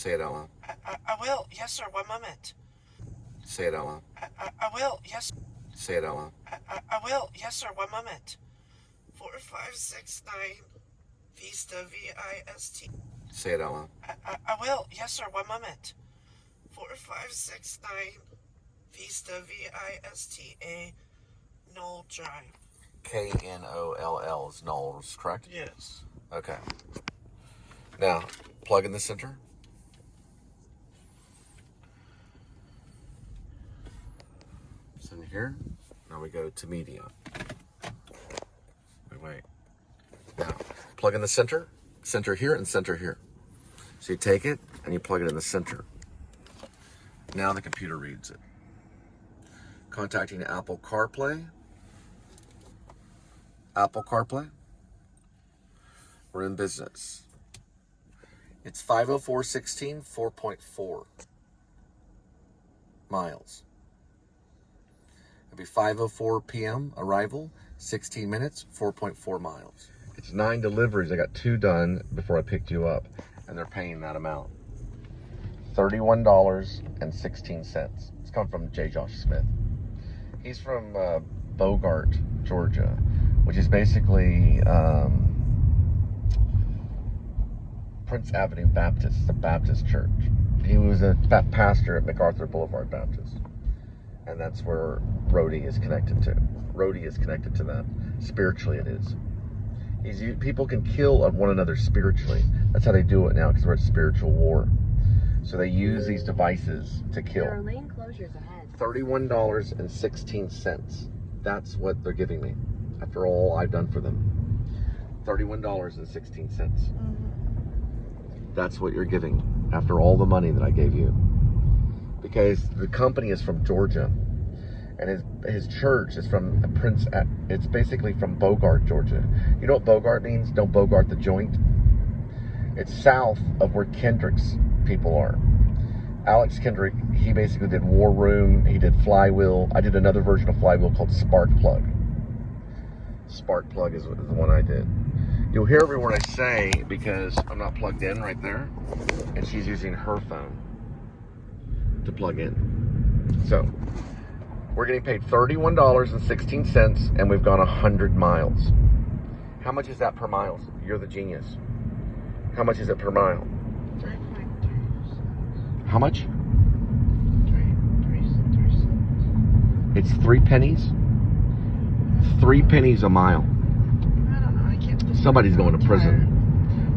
Say it out loud. I will. Yes, sir. One moment. Say it out loud. I will. Yes. Say it out loud. I will. Yes, sir. One moment. 4569 Vista VIST. Say it out loud. I will. Yes, sir. One moment. 4569 Vista VISTA Knoll Drive. Knoll is Knowles, correct? Yes. Okay. Now, plug in the center. Center here. Now we go to media. Wait. Now, plug in the center. Center here and center here. So you take it and you plug it in the center. Now the computer reads it. Contacting Apple CarPlay. Apple CarPlay. We're in business. It's 50416, 4.4 miles. It'll be 5:04 p.m. arrival, 16 minutes, 4.4 miles. It's 9 deliveries. I got 2 done before I picked you up, and they're paying that amount. $31.16. It's come from J. Josh Smith. He's from Bogart, Georgia, which is basically Prince Avenue Baptist, the Baptist church. He was a pastor at MacArthur Boulevard Baptist. And that's where Roadie is connected to. Roadie is connected to that. Spiritually it is. People can kill one another spiritually. That's how they do it now, because we're at spiritual war. So they use these devices to kill. There are lane closures ahead. $31.16. That's what they're giving me after all I've done for them. $31.16. That's what you're giving after all the money that I gave you. Because the company is from Georgia, and his church is from it's basically from Bogart, Georgia. You know what Bogart means? Don't bogart the joint. It's south of where Kendrick's people are. Alex Kendrick, he basically did War Room, he did Flywheel. I did another version of Flywheel called Spark Plug. Spark Plug is the one I did. You'll hear every word I say because I'm not plugged in right there, and she's using her phone to plug in. So we're getting paid $31.16, and we've gone 100 miles. How much is that per mile? You're the genius. How much is it per mile? 3.3. How much? 3 cents. It's 3 pennies. 3 pennies a mile. I don't know. I can't. Somebody's going to prison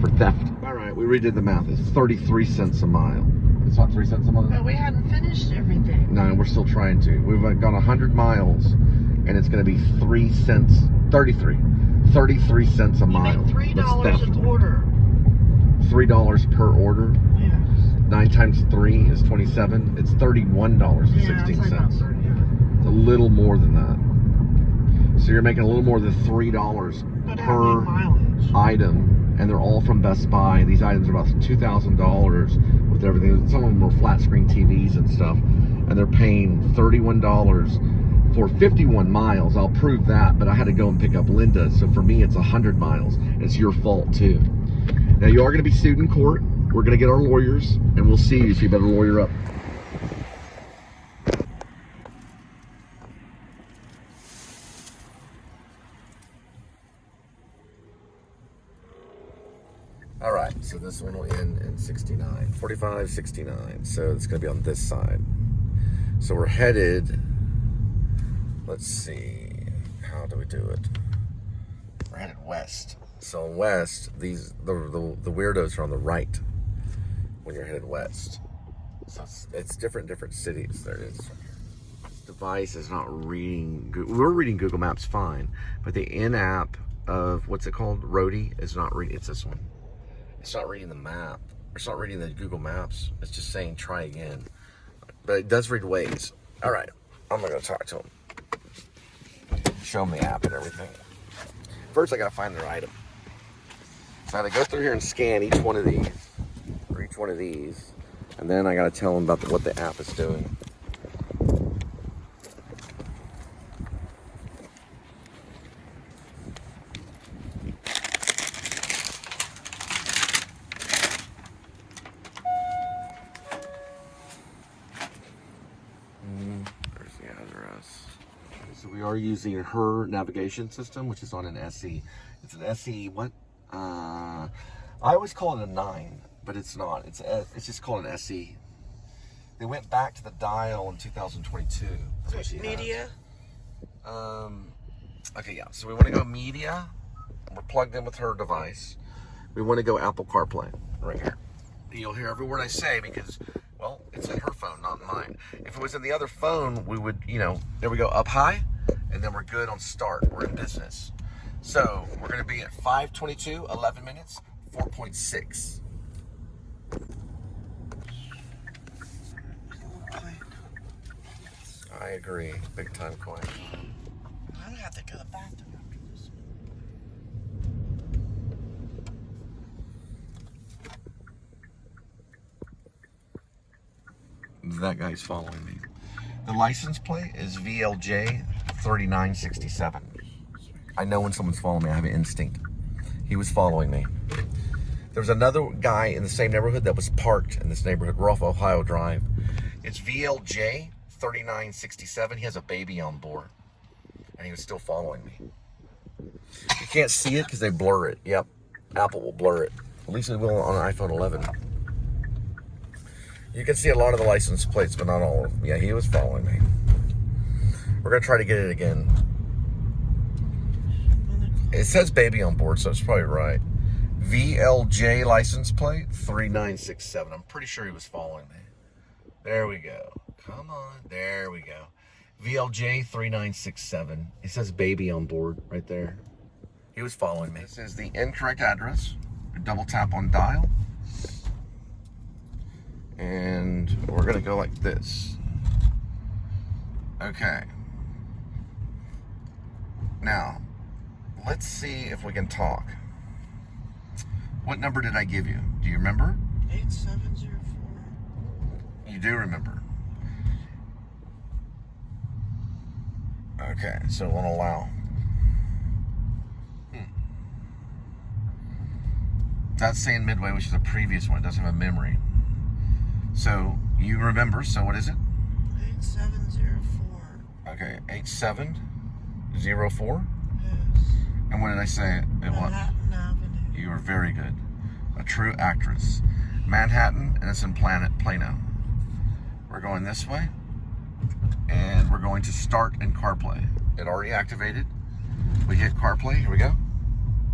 for theft. All right, we redid the math. It's 33 cents a mile. It's not 3 cents a mile. But we hadn't finished everything. No, we're still trying to. We've gone 100 miles, and it's going to be 3 cents. 33 cents a mile. You make $3 an order. $3 per order. Yes. 9 times 3 is 27. It's $31.16. Yeah, it's like about 30. It's a little more than that. So you're making a little more than $3 But how per many mileage? item, and they're all from Best Buy. These items are about $2,000 with everything. Some of them are flat screen TVs and stuff, and they're paying $31 for 51 miles. I'll prove that, but I had to go and pick up Linda, so for me it's 100 miles. It's your fault too. Now you are going to be sued in court. We're going to get our lawyers, and we'll see you, so you better lawyer up. All right, so this one will end in 69, 45, 69. So it's going to be on this side. So we're headed, let's see, how do we do it? We're headed west. So west, the weirdos are on the right when you're headed west. So it's different cities. There is. This device is not reading. We're reading Google Maps fine, but the in-app of what's it called, Roadie, is not reading. It's this one. It's not reading the map. It's not reading the Google Maps. It's just saying try again. But it does read Waze. All right, I'm gonna go talk to him. Show him the app and everything. First, I gotta find their item. So I gotta go through here and scan each one of these, and then I gotta tell them about what the app is doing. So we are using her navigation system, which is on an SE. It's an SE, what? I always call it a 9, but it's not. It's just called an SE. They went back to the dial in 2022. That's what she Media? has. Okay, yeah. So we want to go media. We're plugged in with her device. We want to go Apple CarPlay right here. You'll hear every word I say because, well, it's in her phone, not in mine. If it was in the other phone, we would, you know, there we go, up high, and then we're good on start. We're in business. So we're going to be at 5:22, 11 minutes, 4.6. I agree. Big time coin. I'm gonna have to go to the bathroom after this. That guy's following me. The license plate is VLJ 3967. I know when someone's following me. I have an instinct. He was following me. There was another guy in the same neighborhood that was parked in this neighborhood, Rough Ohio Drive. It's VLJ 3967. He has a baby on board, and he was still following me. You can't see it because they blur it. Yep, Apple will blur it. At least it will on an iPhone 11. You can see a lot of the license plates, but not all of them. Yeah, he was following me. We're gonna try to get it again. It says baby on board, so it's probably right. VLJ license plate 3967. I'm pretty sure he was following me. There we go. Come on. There we go. VLJ 3967. It says baby on board right there. He was following me. This is the incorrect address. Double tap on dial. And we're going to go like this. Okay. Now, let's see if we can talk. What number did I give you? Do you remember? 8704. You do remember. Okay, so it won't allow. That's saying Midway, which is a previous one. It doesn't have a memory. So you remember, so what is it? 8704. Okay, 8704. Yes. And what did I say? It was? Manhattan Avenue. You are very good. A true actress. Manhattan, and it's in Plano. We're going this way, and we're going to start in CarPlay. It already activated. We hit CarPlay. Here we go.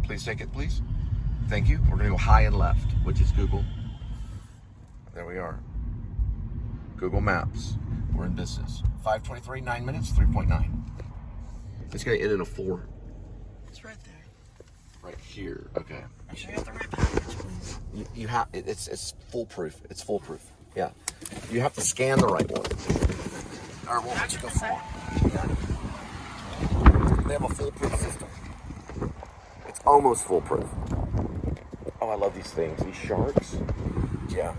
Please take it, please. Thank you. We're going to go high and left, which is Google. There we are. Google Maps. We're in business. 5:23, 9 minutes, 3.9. It's going to end in a 4. It's right there. Right here. Okay. Make sure you have the right package, please. You have it's foolproof. It's foolproof. Yeah. You have to scan the right one. Or we'll let you go forward. Yeah. They have a foolproof system. It's almost foolproof. Oh, I love these things. These sharks. Yeah.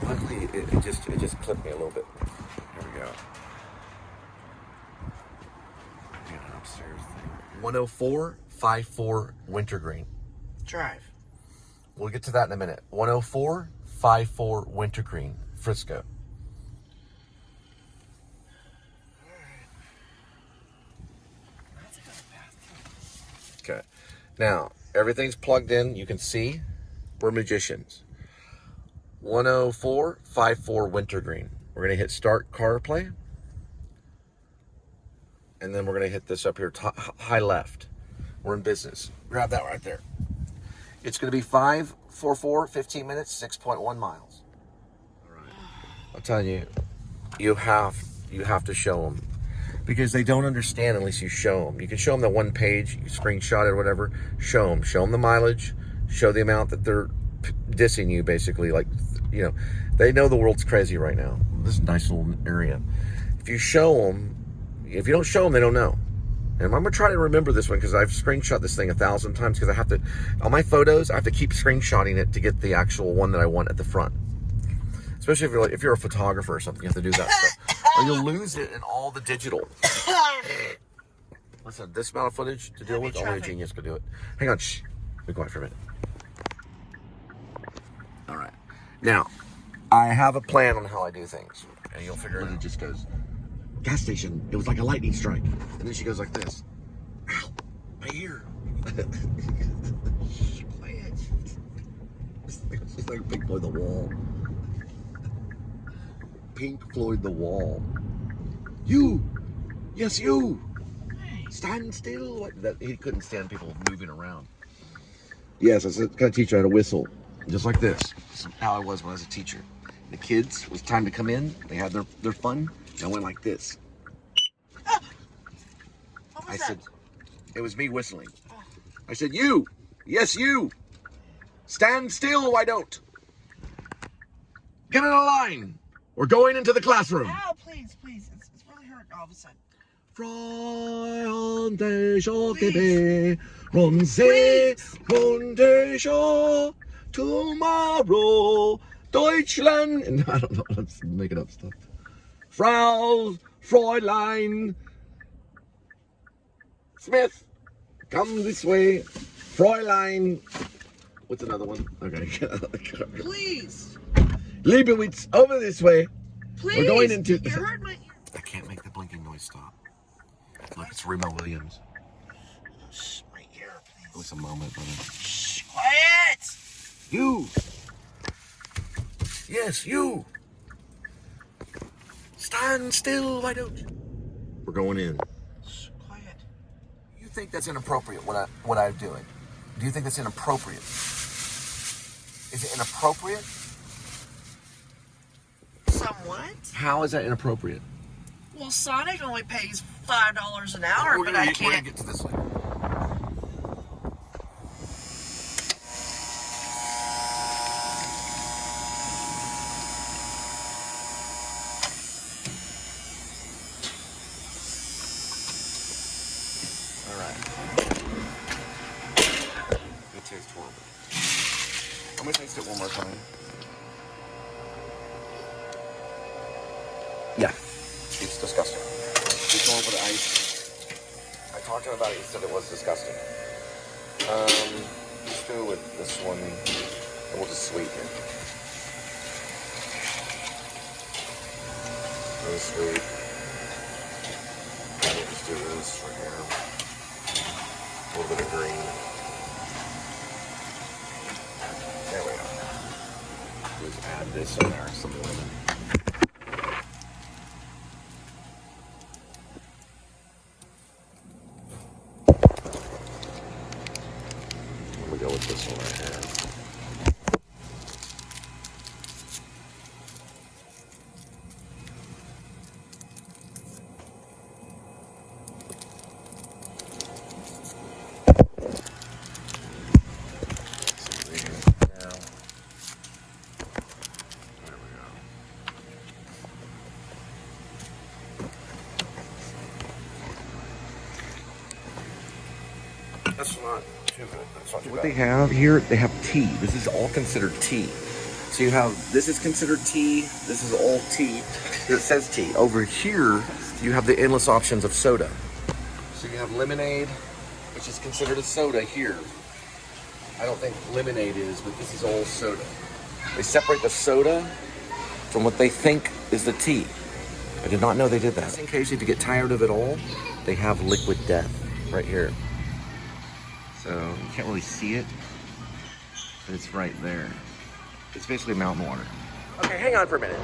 Luckily, it just clipped me a little bit. Here we go. Get an upstairs thing. 10454 Wintergreen. Drive. We'll get to that in a minute. 10454 Wintergreen, Frisco. Okay. Now, everything's plugged in. You can see we're magicians. 10454 Wintergreen. We're going to hit start CarPlay. And then we're going to hit this up here, high left. We're in business. Grab that right there. It's going to be 544, 15 minutes, 6.1 miles. All right. I'm telling you, you have to show them. Because they don't understand unless you show them. You can show them the one page, you screenshot it or whatever. Show them the mileage. Show the amount that they're dissing you, basically. Like, you know, they know the world's crazy right now. This is a nice little area. If you show them, if you don't show them, they don't know. And I'm gonna try to remember this one because I've screenshot this thing 1,000 times because I have to, on my photos, I have to keep screenshotting it to get the actual one that I want at the front. Especially if you're a photographer or something, you have to do that stuff. Or you'll lose it in all the digital. Listen, this amount of footage to deal with, only a genius could do it. Hang on, shh. Be quiet for a minute. Now, I have a plan on how I do things, and you'll figure it out. It just goes, gas station. It was like a lightning strike. And then she goes like this. Ow, my ear. Quiet. She's like Pink Floyd the Wall. Pink Floyd the Wall. You! Yes, you! Stand still. What? That, he couldn't stand people moving around. Yes, I was going to teach her how to whistle. Just like this. This is how I was when I was a teacher. The kids, it was time to come in. They had their fun. And I went like this. Ah! What was I that? said, it was me whistling. I said, you! Yes, you! Stand still, why don't? Get in a line! We're going into the classroom. Ow, please, please. It's really hurting all of a sudden. Tomorrow, Deutschland. And I don't know, I'm just making up stuff. Frau, Fräulein Smith, come this way. Fräulein. What's another one? Okay. Please. Leibowitz, over this way. Please. We're going into. You hurt my ear. I can't make the blinking noise stop. Look, it's Remo Williams. Shh, my ear, please. It was a moment, brother. Shh, quiet. You. Yes, you. Stand still, why don't you? We're going in. Shh, quiet. You think that's inappropriate, what I'm doing? Do you think that's inappropriate? Is it inappropriate? Somewhat. How is that inappropriate? Well, Sonic only pays $5 an hour, but I We're can't. gonna get to this later. All right. It tastes horrible. I'm gonna taste it one more time. Yeah, it's disgusting. It's going for the ice. I talked to him about it. He said it was disgusting. Let's go with this one. And we'll just sweeten it. Really sweet. And we'll just do this right here. A little bit of green. There we go. Just add this in there, some lemon. Go with this one right here. Now, there we go. That's not too good. That's not too bad. What they have here, they have tea. This is all considered tea. So you have, this is considered tea. This is all tea. It says tea. Over here, you have the endless options of soda. So you have lemonade, which is considered a soda here. I don't think lemonade is, but this is all soda. They separate the soda from what they think is the tea. I did not know they did that. Just in case if you get tired of it all, they have liquid death right here. So you can't really see it, but it's right there. It's basically mountain water. Okay, hang on for a minute.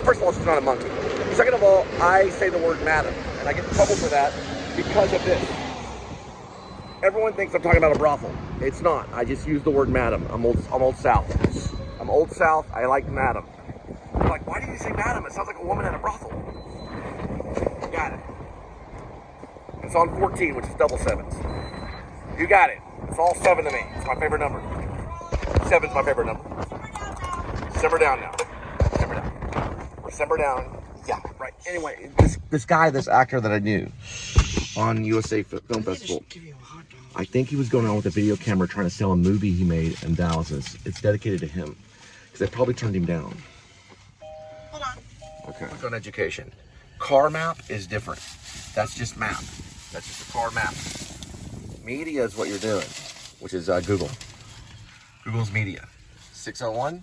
First of all, she's not a monkey. Second of all, I say the word madam, and I get in trouble for that because of this. Everyone thinks I'm talking about a brothel. It's not. I just use the word madam. I'm old South. I'm old South. I like madam. I'm like, why do you say madam? It sounds like a woman at a brothel. Got it. It's on 14, which is double sevens. You got it. It's all 7 to me. It's my favorite number. 7's my favorite number. Simmer down now. Simmer down. Or simmer down. Yeah, right. Anyway, this guy, this actor that I knew on USA Film Festival, I think he was going on with a video camera trying to sell a movie he made in Dallas. It's dedicated to him because they probably turned him down. Hold on. Okay. Click on education. Car map is different. That's just map. That's just a car map. Media is what you're doing, which is Google. Google's media. 601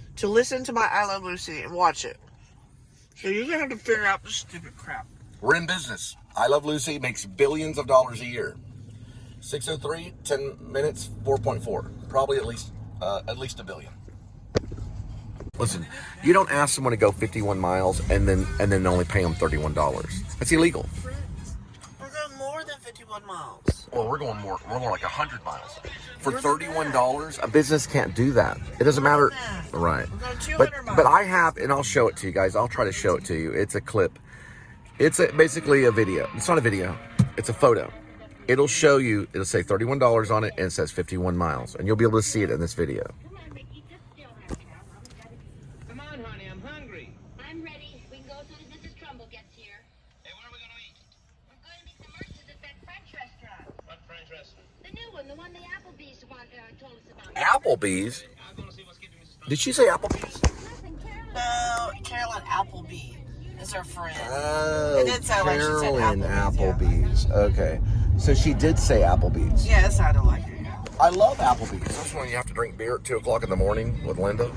to listen to my I Love Lucy and watch it. So you're going to have to figure out this stupid crap. We're in business. I Love Lucy makes billions of dollars a year. 603, 10 minutes, 4.4. Probably at least $1 billion. Listen, you don't ask someone to go 51 miles and then only pay them $31. That's illegal. We're going more than 51 miles. Well, we're more like 100 miles. For $31, a business can't do that. It doesn't matter. Right. We're going 200 miles. But I have, and I'll show it to you guys. I'll try to show it to you. It's a clip. It's basically a video. It's not a video. It's a photo. It'll show you, it'll say $31 on it, and it says 51 miles. And you'll be able to see it in this video. Come on, honey, I'm hungry. I'm ready. We can go as soon as Mrs. Trumbull gets here. Hey, what are we going to eat? We're going to meet the merchants at that French restaurant. What French restaurant? The new one, the one the Applebee's told us about. Applebee's? I'm going to see what's keeping Mrs. Trumbull. Did she say Applebee's? No, Carolyn Appleby is her friend. Oh, It did sound like she said Carolyn Applebee's, Applebee's. Okay. So she did say Applebee's. Yeah, it sounded like it. Yeah. I love Applebee's. That's when you have to drink beer at 2 o'clock in the morning with Linda.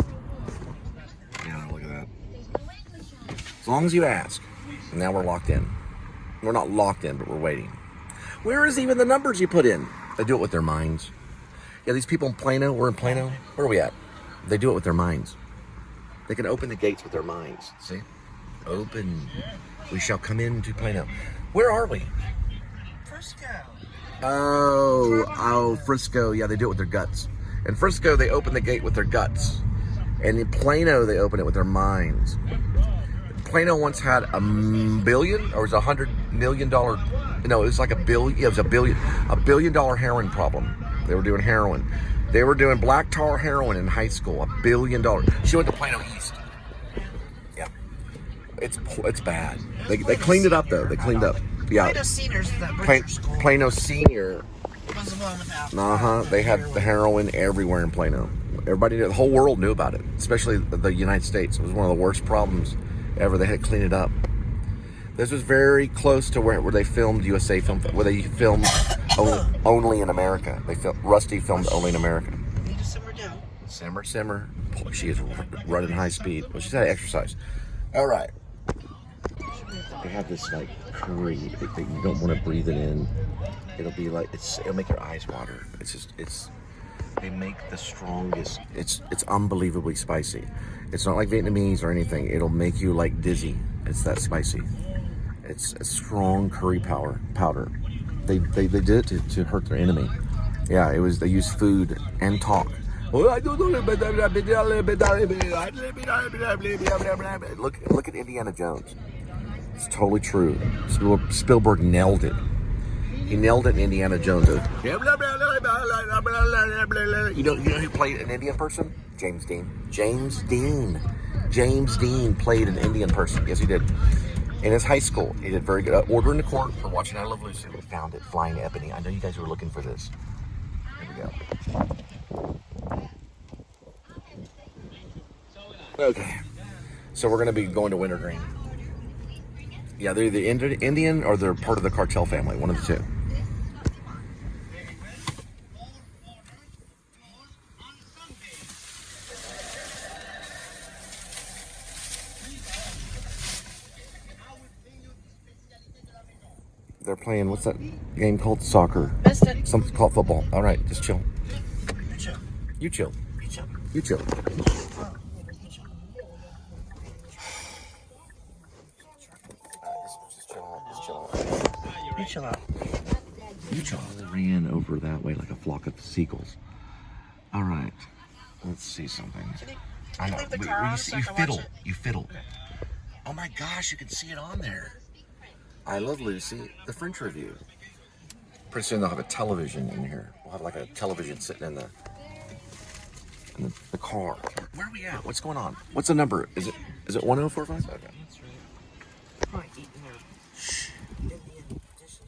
Yeah, look at that. As long as you ask. Now we're locked in. We're not locked in, but we're waiting. Where is even the numbers you put in? They do it with their minds. Yeah, these people in Plano, we're in Plano. Where are we at? They do it with their minds. They can open the gates with their minds. See? Open. We shall come into Plano. Where are we? Frisco. Oh, Frisco. Yeah, they do it with their guts. In Frisco, they open the gate with their guts. And in Plano, they open it with their minds. Plano once had $1 billion, or was it $100 million? No, it was like $1 billion. Yeah, it was $1 billion heroin problem. They were doing heroin. They were doing black tar heroin in high school. $1 billion. She went to Plano East. Yeah, it's bad. They cleaned it up though. They cleaned up. Yeah. Plano Senior's that butcher school. Plano Senior. Was the one without. They had the heroin everywhere in Plano. Everybody knew. The whole world knew about it, especially the United States. It was one of the worst problems ever. They had to clean it up. This was very close to where they filmed USA Film, where they filmed only in America. Rusty filmed only in America. Need to simmer down. Simmer. She is running high speed. Well, she's had to exercise. All right. They have this like curry. You don't want to breathe it in. It'll be like it'll make your eyes water. They make the strongest. It's unbelievably spicy. It's not like Vietnamese or anything. It'll make you like dizzy. It's that spicy. It's a strong curry powder. They did it to hurt their enemy. Yeah, it was. They used food and talk. Look at Indiana Jones. It's totally true. Spielberg nailed it. He nailed it in Indiana Jones. You know who played an Indian person? James Dean. James Dean played an Indian person. Yes, he did. In his high school, he did very good. Order in the Court for watching I Love Lucy. We found it. Flying Ebony. I know you guys were looking for this. Here we go. Okay. So we're going to be going to Wintergreen. Yeah, they're either Indian or they're part of the cartel family. One of the two. They're playing, what's that game called? Soccer. Missed it. Something called football. All right, just chill. You chill. You chill. You chill out. You chill. They ran over that way like a flock of seagulls. All right, let's see something. I know. leave the car on so I can watch it? You fiddle. Oh my gosh, you can see it on there. I Love Lucy, the French review. Pretty soon they'll have a television in here. We'll have like a television sitting in the car. Where are we at? What's going on? What's the number? Is it 1045? Okay. Probably eating their Indian dishes.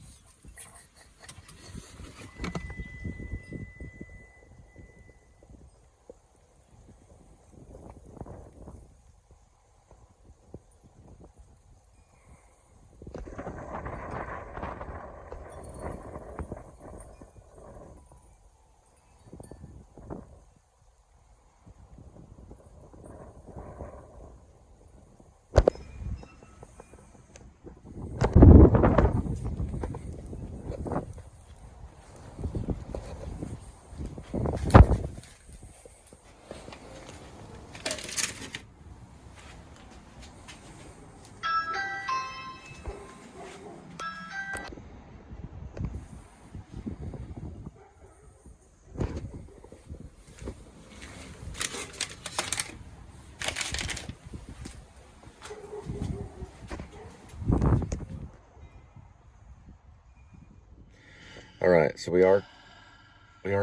All right, so we are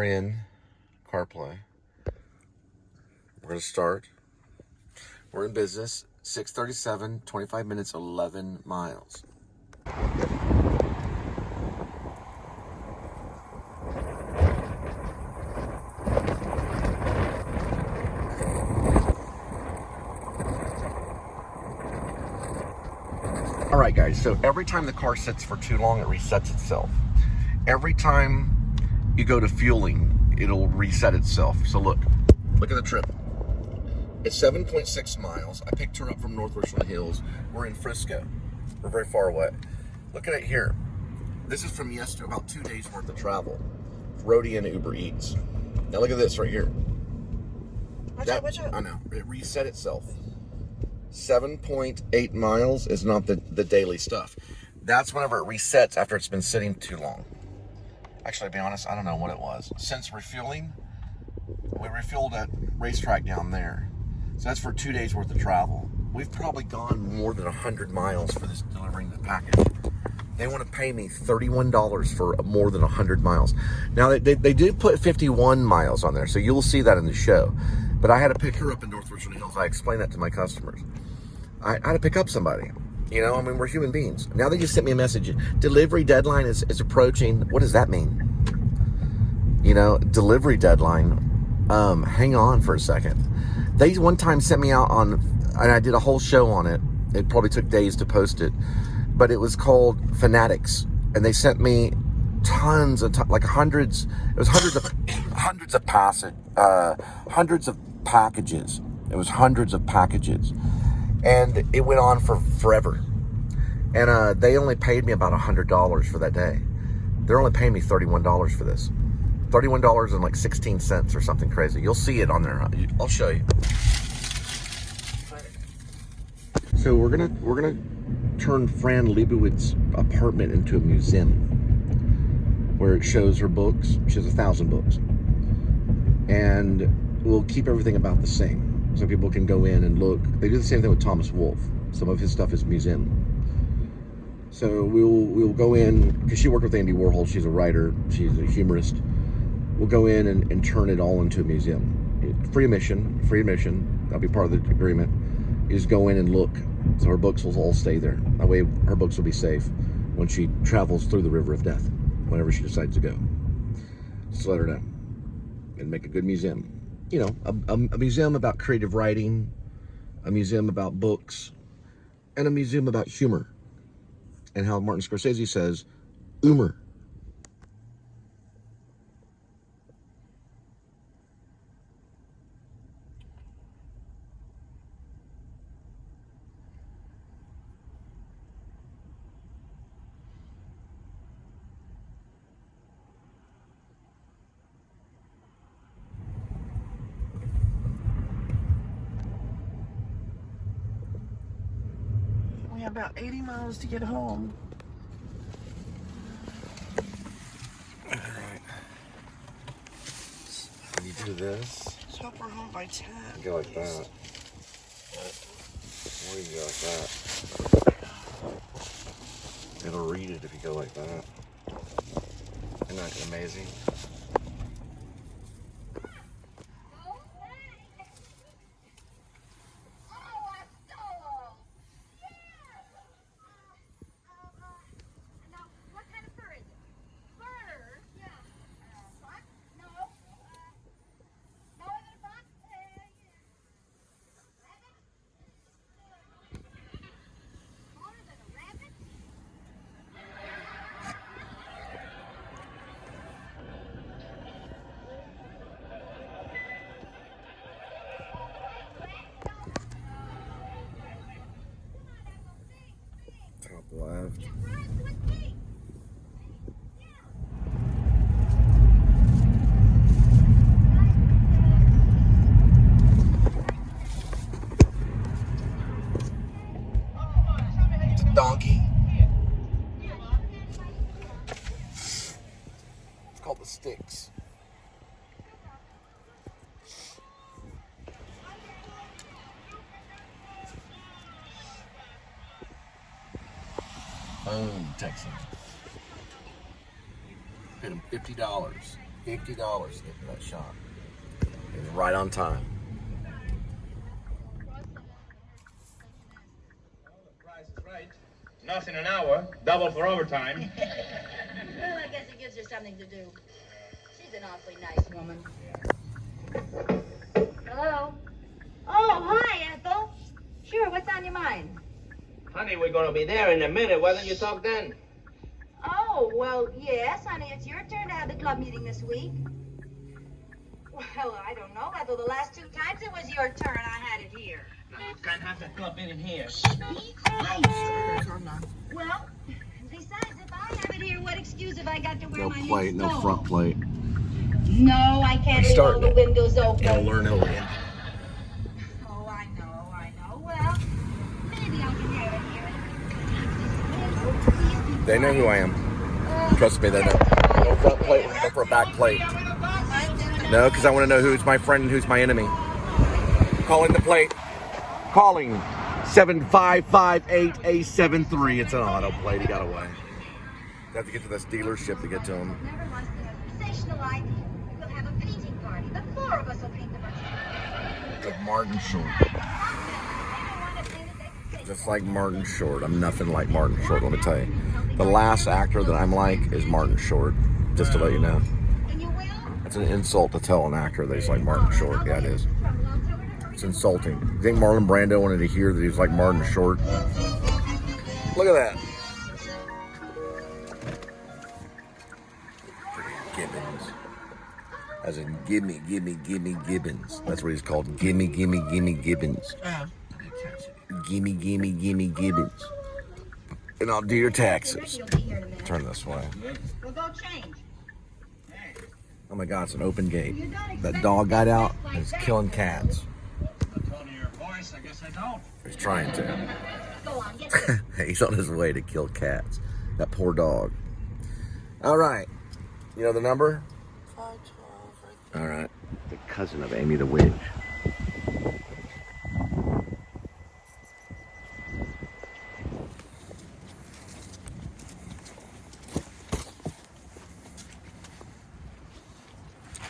in CarPlay. We're gonna start. We're in business. 6:37, 25 minutes, 11 miles. All right, guys, so every time the car sits for too long, it resets itself. Every time you go to fueling, it'll reset itself. So look at the trip. It's 7.6 miles. I picked her up from North Richland Hills. We're in Frisco. We're very far away. Look at it here. This is from yesterday, about 2 days worth of travel. Roadie and Uber Eats. Now look at this right here. Watch out. I know, it reset itself. 7.8 miles is not the daily stuff. That's whenever it resets after it's been sitting too long. Actually, to be honest, I don't know what it was. Since refueling, we refueled at racetrack down there. So that's for 2 days worth of travel. We've probably gone more than 100 miles for this delivering the package. They want to pay me $31 for more than 100 miles. Now, they did put 51 miles on there, so you'll see that in the show. But I had to pick her up in North Richland Hills. I explained that to my customers. I had to pick up somebody. You know, I mean, we're human beings. Now they just sent me a message. Delivery deadline is approaching. What does that mean? You know, delivery deadline. Hang on for a second. They one time sent me out on, and I did a whole show on it. It probably took days to post it. But it was called Fanatics. And they sent me tons of, like hundreds. It was hundreds of packages. It was hundreds of packages. And it went on for forever. And they only paid me about $100 for that day. They're only paying me $31 for this. $31 and like 16 cents or something crazy. You'll see it on there. I'll show you. So we're gonna turn Fran Leibowitz's apartment into a museum. where it shows her books. She has 1,000 books. And we'll keep everything about the same. So people can go in and look. They do the same thing with Thomas Wolfe. Some of his stuff is museum. So we'll go in, because she worked with Andy Warhol. She's a writer. She's a humorist. We'll go in and turn it all into a museum. Free admission. That'll be part of the agreement. You just go in and look. So her books will all stay there. That way her books will be safe when she travels through the river of death, whenever she decides to go. Just let her know. And make a good museum. You know, a museum about creative writing, a museum about books, and a museum about humor. And how Martin Scorsese says, humor. We have about 80 miles to get home. Alright. When you do this, Let's hope we're home by 10. you go like that. Or you go like that. It'll read it if you go like that. Isn't that amazing? Top left. It's a donkey. It's called the Sticks. Boom, Texan. Paid him $50. $50 to get to that shot. It was right on time. Price is right. Nothing an hour, double for overtime. Well, I guess it gives her something to do. She's an awfully nice woman. Hello? Oh, hi, Ethel. Sure, what's on your mind? Honey, we're gonna be there in a minute. Why don't you talk then? Oh, well, yes, honey, it's your turn to have the club meeting this week. Well, I don't know, Ethel. The last 2 times it was your turn, I had it here. No, you can't have the club meeting here. Be quiet. Well, besides, if I have it here, what excuse have I got to wear No my new plate, no stole? front plate. No, I can't leave all the windows open. You'll learn how to end. Oh, I know. Well, maybe I can have it here. They know who I am. Trust me, they know. No front plate, we're going for a back plate. No, because I want to know who's my friend and who's my enemy. Calling the plate. Calling 7558A73. It's an auto plate. He got away. You have to get to this dealership to get to him. Never mind. Sensational idea. We'll have a painting party. The 4 of us will paint the brush. Like Martin Short. Just like Martin Short. I'm nothing like Martin Short, let me tell you. The last actor that I'm like is Martin Short. Just to let you know. It's an insult to tell an actor that he's like Martin Short. Yeah, it is. It's insulting. You think Marlon Brando wanted to hear that he was like Martin Short? Look at that. Gibbons. As in, gimme, Gibbons. That's what he's called. Gimme, Gibbons. Gimme, Gibbons. And I'll do your taxes. Turn this way. We'll go change. Oh my God, it's an open gate. That dog got out and is killing cats. He's trying to. Go on, get He's on his way to kill cats. That poor dog. All right. You know the number? 512 right there. All right. The cousin of Amy the Witch.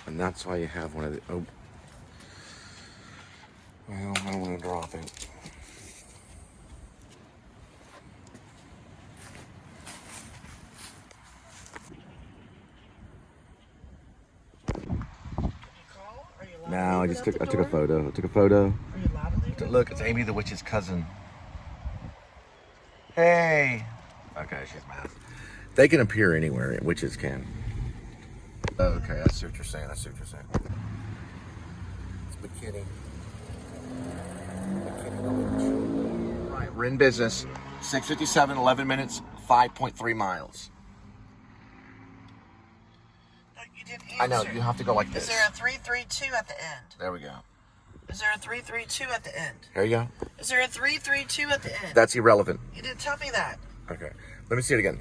And that's why you have one of the, oh. Well, I don't want to drop it. No, I took a photo. I took a photo. Are you allowed to leave? Look, it's Amy the Witch's cousin. Hey. Okay, she's mad. They can appear anywhere. Witches can. Okay, I see what you're saying. It's McKinney. Right, we're in business. 6:57, 11 minutes, 5.3 miles. No, you didn't I know, answer. you have to go like this. Is there a 332 at the end? There we go. Is there a 332 at the end? There you go. Is there a 332 at the end? That's irrelevant. You didn't tell me that. Okay, let me see it again.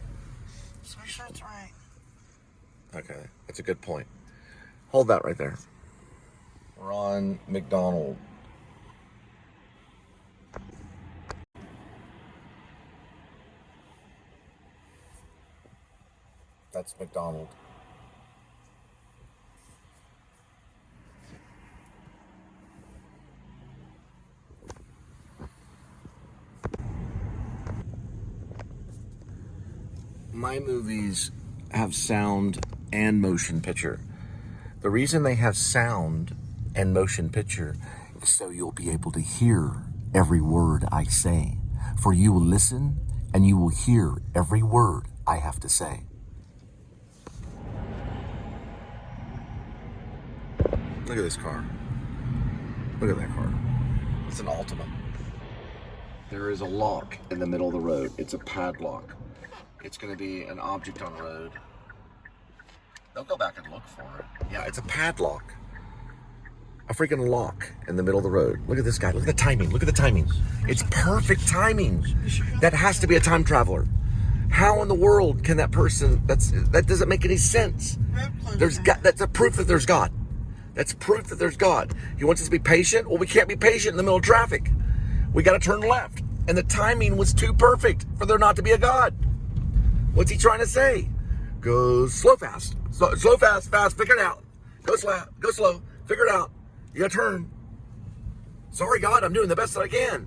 Just make sure it's right. Okay, that's a good point. Hold that right there. We're on McDonald. That's McDonald. My movies have sound and motion picture. The reason they have sound and motion picture is so you'll be able to hear every word I say. For you will listen and you will hear every word I have to say. Look at this car. Look at that car. It's an Altima. There is a lock in the middle of the road. It's a padlock. It's going to be an object on road. They'll go back and look for it. Yeah, it's a padlock. A freaking lock in the middle of the road. Look at this guy. Look at the timing. Look at the timing. It's perfect timing. That has to be a time traveler. How in the world can that person, that doesn't make any sense. That's a proof that there's God. That's proof that there's God. He wants us to be patient. Well, we can't be patient in the middle of traffic. We got to turn left. And the timing was too perfect for there not to be a God. What's he trying to say? Go slow, fast. Slow, fast, figure it out. Go slow, figure it out. You gotta turn. Sorry, God, I'm doing the best that I can.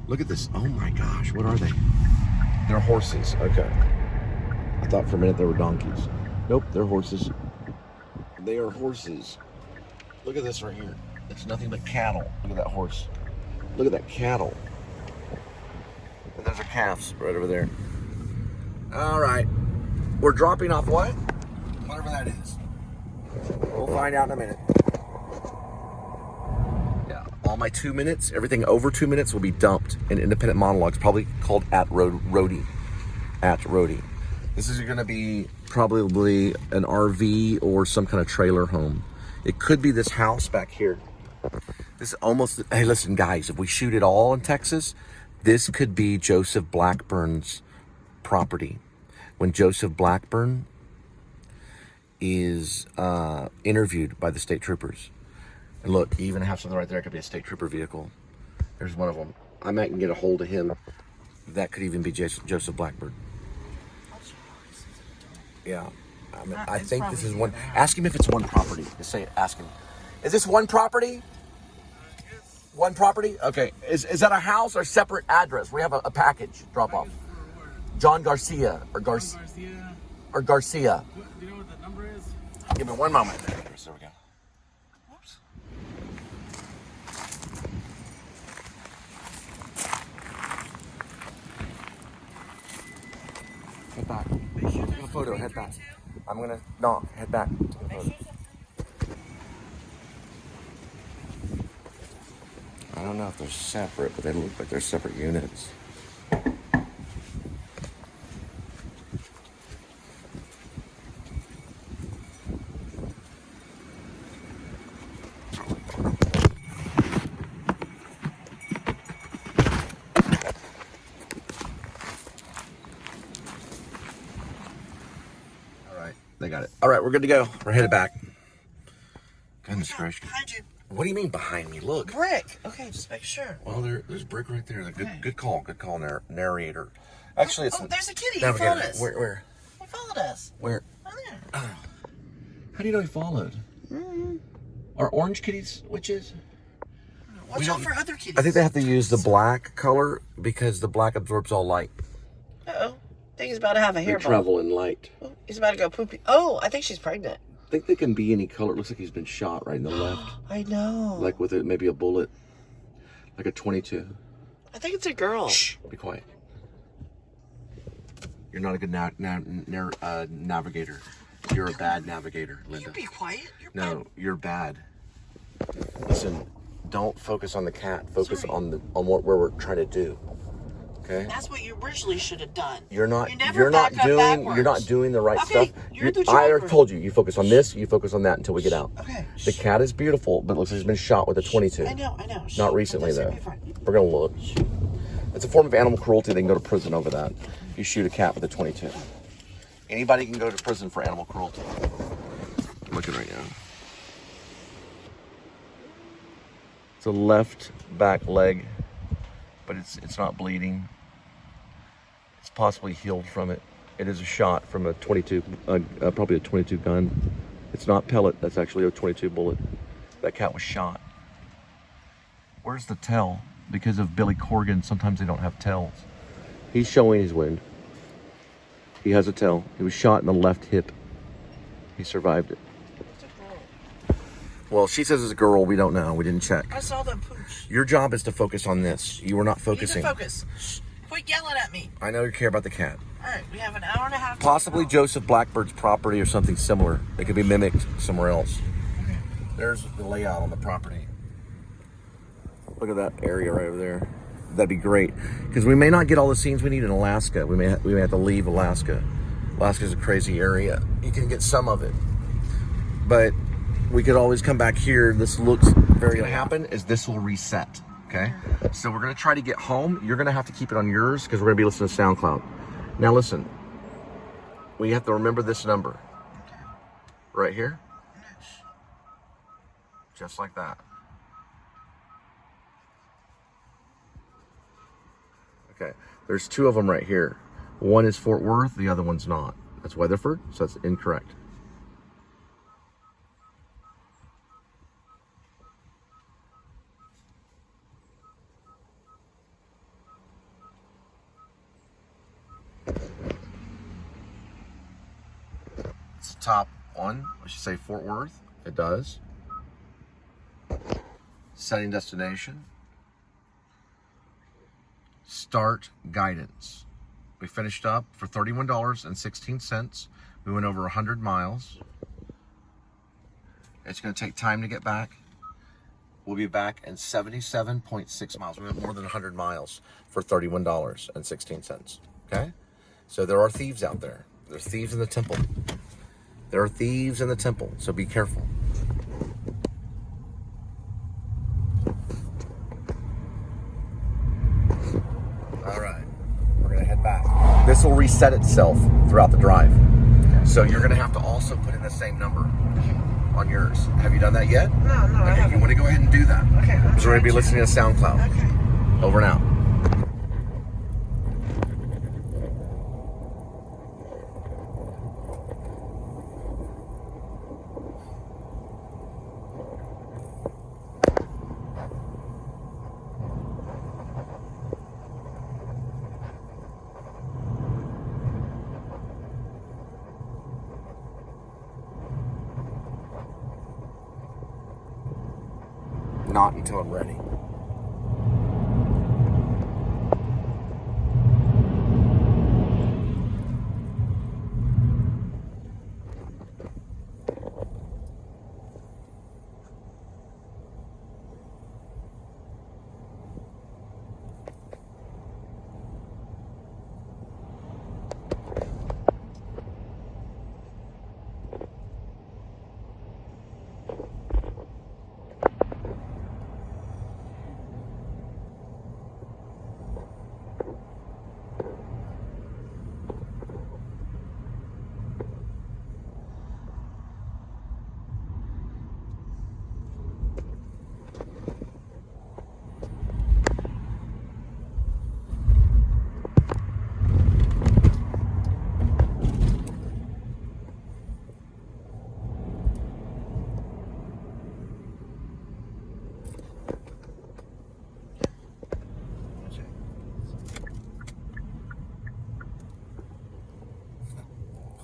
Look at this. Oh my gosh, what are they? They're horses. Okay. I thought for a minute they were donkeys. Nope, they're horses. They are horses. Look at this right here. It's nothing but cattle. Look at that horse. Look at that cattle. And those are calves right over there. All right. We're dropping off what? Whatever that is. We'll find out in a minute. Yeah. All my 2 minutes, everything over 2 minutes will be dumped in independent monologues, probably called Roadie. At Roadie. This is going to be probably an RV or some kind of trailer home. It could be this house back here. This is almost, hey, listen, guys, if we shoot it all in Texas, this could be Joseph Blackburn's property. When Joseph Blackburn is interviewed by the state troopers. And look, you even have something right there. It could be a state trooper vehicle. There's one of them. I might get a hold of him. That could even be Joseph Blackburn. Yeah. I think this is one. Ask him if it's one property. Just say it. Ask him. Is this one property? One property? Okay. Is that a house or separate address? We have a package drop off. John Garcia or Garcia. Or Garcia. Do you know what the number is? Give me one moment. There we go. Whoops. Head back. Take a photo. Head back. I'm gonna head back. Take a photo. I don't know if they're separate, but they look like they're separate units. they got it. All right, we're good to go. We're headed back. Goodness gracious. Behind you. What do you mean behind me? Look. Brick. Okay, just make sure. Well, there's brick right there. Good call. Good call, narrator. Actually, it's... Oh, there's a kitty. He navigator. followed us. Where? He followed us. Where? Oh, there. How do you know he followed? Are orange kitties witches? Watch out for other kitties. I think they have to use the black color because the black absorbs all light. Uh-oh. I think he's about to have a They hair ball. travel in light. Oh, he's about to go poopy. Oh, I think she's pregnant. I think they can be any color. It looks like he's been shot right in the left. I know. Like with maybe a bullet. Like a 22. I think it's a girl. Shh. Be quiet. You're not a good navigator. You're a bad navigator, Linda. You be quiet. You're No, bad. you're bad. Listen, don't focus on the cat. Focus Sorry. on where we're trying to do. Okay? That's what you originally should have done. You're not You never back up doing backwards. the right Okay, stuff. you're the I driver. told you, you focus on this, you focus on that until we get out. Okay. The cat is beautiful, but it looks like he's been shot with a 22. I know. Shh. Not recently, That's though. gonna be fine. We're gonna look. It's a form of animal cruelty. They can go to prison over that. If you shoot a cat with a 22. Anybody can go to prison for animal cruelty. I'm looking right now. It's a left back leg, but it's not bleeding. It's possibly healed from it. It is a shot from a 22, probably a 22 gun. It's not pellet. That's actually a 22 bullet. That cat was shot. Where's the tail? Because of Billy Corgan, sometimes they don't have tails. He's showing his wound. He has a tail. He was shot in the left hip. He survived it. It's a girl. Well, she says it's a girl. We don't know. We didn't check. I saw them pooch. Your job is to focus on this. You were not You need to focusing. focus. Shh. Quit yelling at me. I know you care about the cat. All right, we have an hour and a half. to Possibly go. Joseph Blackbird's property or something similar. It could be mimicked somewhere else. Okay. There's the layout on the property. Look at that area right over there. That'd be great. Because we may not get all the scenes we need in Alaska. We may have to leave Alaska. Alaska's a crazy area. You can get some of it. But we could always come back here. This looks very gonna happen is this will reset. Okay? So we're gonna try to get home. You're gonna have to keep it on yours because we're gonna be listening to SoundCloud. Now listen. We have to remember this number. Right here. Just like that. Okay, there's two of them right here. One is Fort Worth, the other one's not. That's Weatherford, so that's incorrect. It's the top one. I should say Fort Worth. It does. Setting destination. Start guidance. We finished up for $31.16. We went over 100 miles. It's going to take time to get back. We'll be back in 77.6 miles. We went more than 100 miles for $31.16. Okay? So there are thieves out there. There's thieves in the temple. There are thieves in the temple, so be careful. All right, we're gonna head back. This will reset itself throughout the drive. So you're gonna have to also put in the same number on yours. Have you done that yet? No, I Okay, haven't. you wanna go ahead and do that. Okay, Because we're gonna be listening to SoundCloud. Okay. Over and out. Not until I'm ready.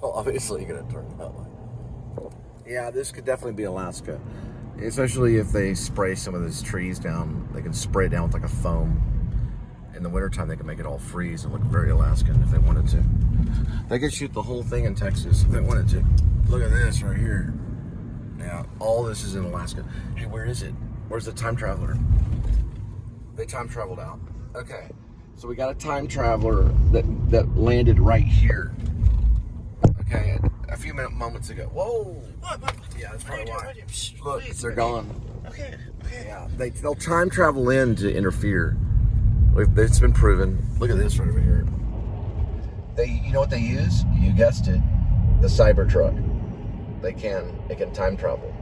Well, obviously you're gonna turn that way. Yeah, this could definitely be Alaska. Especially if they spray some of these trees down. They can spray it down with like a foam. In the wintertime, they can make it all freeze and look very Alaskan if they wanted to. They could shoot the whole thing in Texas if they wanted to. Look at this right here. Now, all this is in Alaska. Hey, where is it? Where's the time traveler? They time traveled out. Okay, so we got a time traveler that landed right here. Okay, a few moments ago. Whoa! What? Yeah, that's probably why. Look, Look, they're gone. Okay. Yeah, they'll time travel in to interfere. It's been proven. Look at this right over here. You know what they use? You guessed it. The Cybertruck. It can time travel.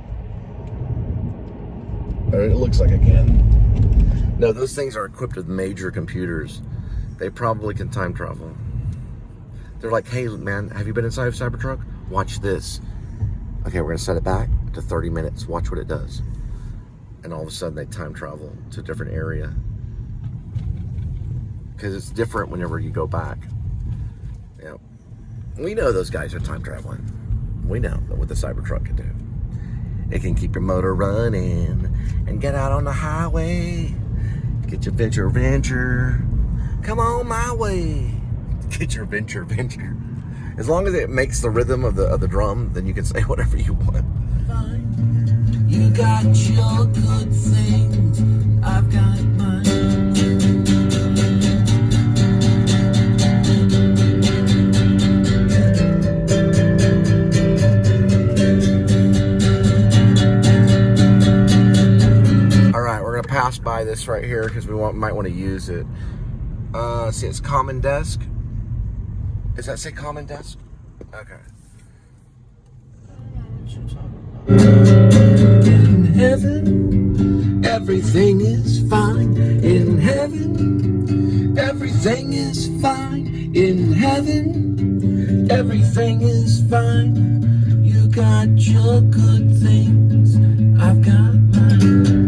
Or it looks like it can. No, those things are equipped with major computers. They probably can time travel. They're like, hey man, have you been inside of Cybertruck? Watch this. Okay, we're gonna set it back to 30 minutes. Watch what it does. And all of a sudden they time travel to a different area. Because it's different whenever you go back. Yeah. We know those guys are time traveling. We know what the Cybertruck can do. It can keep your motor running and get out on the highway. Get your venture. Come on my way. Get your venture. As long as it makes the rhythm of the drum, then you can say whatever you want. Fine. You got your good things, I've got mine. Pass by this right here because we might want to use it. See, it's common desk. Does that say common desk? Okay. In heaven, everything is fine. In heaven, everything is fine. In heaven, everything is fine. You got your good things, I've got mine.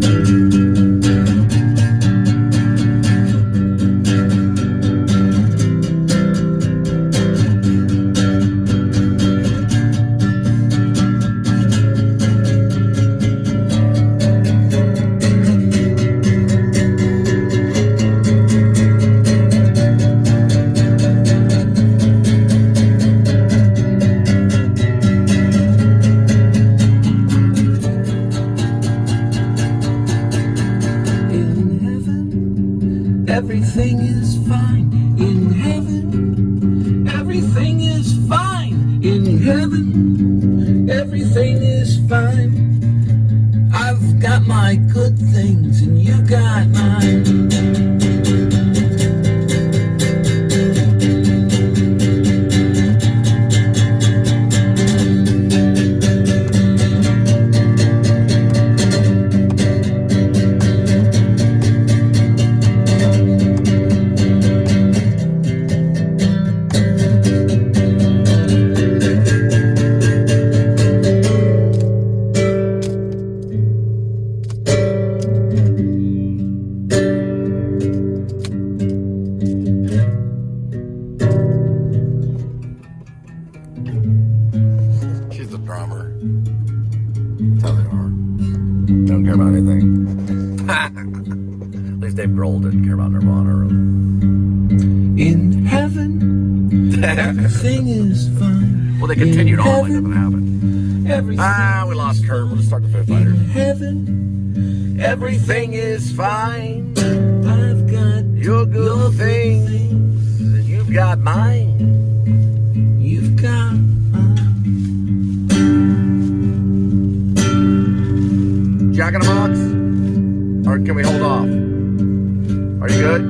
Everything is fine in heaven. Everything is fine in heaven. Everything is fine. I've got my good things and you got mine. She's the drummer. That's how they are. They don't care about anything. At least Dave Grohl didn't care about Nirvana. In heaven, everything is fine. Well, they continued on like nothing happened. Everything We lost Kurt. We'll just start the Foo Fighters. in heaven, Everything is fine. I've got Your good things, and you've got mine. you've got mine. Jack in a box? Or can we hold off? Are you good?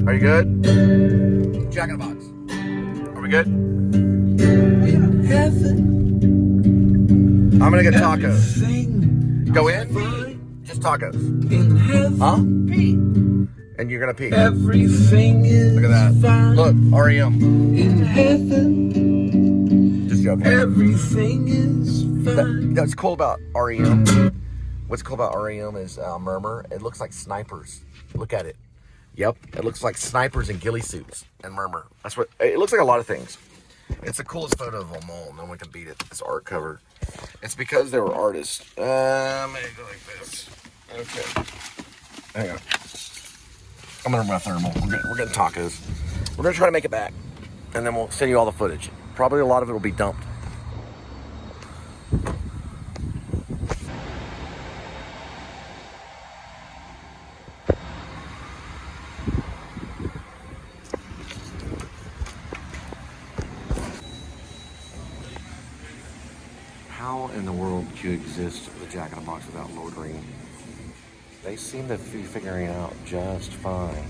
Are you good? Jack in a box. Are we good? In heaven, I'm gonna get tacos. everything Go is in? fine. Just tacos. In heaven, Huh? Pete. And you're gonna pee. everything is Look at that. fine. Look, REM. In heaven, Just joking. everything is fine. That's cool about REM. What's cool about REM is Murmur. It looks like snipers. Look at it. Yep, it looks like snipers in ghillie suits and Murmur. That's what it looks like. A lot of things. It's the coolest photo of them all. No one can beat it. This art cover. It's because they were artists. I'm gonna go like this. Okay. Hang on. I'm gonna run thermal. We're getting tacos. We're gonna try to make it back, and then we'll send you all the footage. Probably a lot of it will be dumped. How in the world could you exist with a Jack-in-the-Box without Lord Green? They seem to be figuring it out just fine.